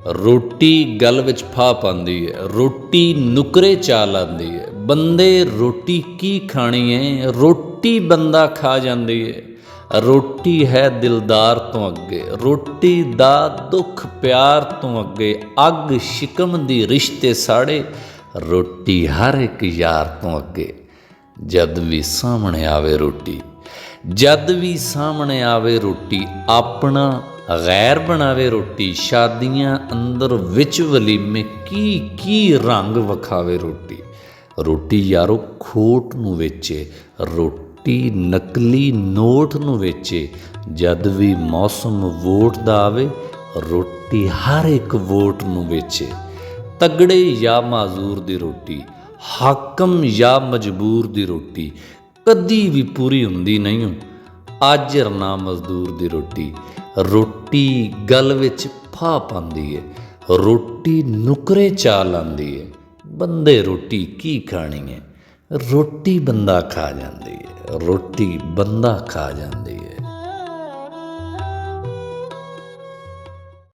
ਰੋਟੀ ਗਲ ਵਿੱਚ ਫਾਹ ਪਾਉਂਦੀ ਹੈ, ਰੋਟੀ ਨੁਕਰੇ ਚਾ ਲਾਂਦੀ ਹੈ। ਬੰਦੇ ਰੋਟੀ ਕੀ ਖਾਣੀ ਹੈ, ਰੋਟੀ ਬੰਦਾ ਖਾ ਜਾਂਦੀ ਹੈ। ਰੋਟੀ ਹੈ ਦਿਲਦਾਰ ਤੋਂ ਅੱਗੇ, ਰੋਟੀ ਦਾ ਦੁੱਖ ਪਿਆਰ ਤੋਂ ਅੱਗੇ। ਅੱਗ ਸ਼ਿਕਮ ਦੀ ਰਿਸ਼ਤੇ ਸਾੜੇ, ਰੋਟੀ ਹਰ ਇੱਕ ਯਾਰ ਤੋਂ ਅੱਗੇ। ਜਦ ਵੀ ਸਾਹਮਣੇ ਆਵੇ ਰੋਟੀ, ਜਦ ਵੀ ਸਾਹਮਣੇ ਆਵੇ ਰੋਟੀ, ਆਪਣਾ ਗੈਰ ਬਣਾਵੇ ਰੋਟੀ। ਸ਼ਾਦੀਆਂ ਅੰਦਰ ਵਿੱਚ ਵਲੀਮੇ, ਕੀ ਰੰਗ ਵਿਖਾਵੇ ਰੋਟੀ। ਰੋਟੀ ਯਾਰੋ ਖੋਟ ਨੂੰ ਵੇਚੇ, ਰੋਟੀ ਨਕਲੀ ਨੋਟ ਨੂੰ ਵੇਚੇ। ਜਦ ਵੀ ਮੌਸਮ ਵੋਟ ਦਾ ਆਵੇ, ਰੋਟੀ ਹਰ ਇੱਕ ਵੋਟ ਨੂੰ ਵੇਚੇ। ਤਗੜੇ ਜਾਂ ਮਾਜ਼ੂਰ ਦੀ ਰੋਟੀ, ਹਾਕਮ ਜਾਂ ਮਜਬੂਰ ਦੀ ਰੋਟੀ ਕਦੀ ਵੀ ਪੂਰੀ ਹੁੰਦੀ ਨਹੀਂ ਹੋ। ਆਜਰ ਨਾ ਮਜ਼ਦੂਰ ਦੀ ਰੋਟੀ, ਰੋਟੀ ਗਲ ਵਿੱਚ ਫਾਹ ਪਾਉਂਦੀ ਹੈ, ਰੋਟੀ ਨੁਕਰੇ ਚਾ ਲਾਂਦੀ ਹੈ। ਬੰਦੇ ਰੋਟੀ ਕੀ ਖਾਣੀ ਹੈ, ਰੋਟੀ ਬੰਦਾ ਖਾ ਜਾਂਦੀ ਹੈ, ਰੋਟੀ ਬੰਦਾ ਖਾ ਜਾਂਦੀ ਹੈ।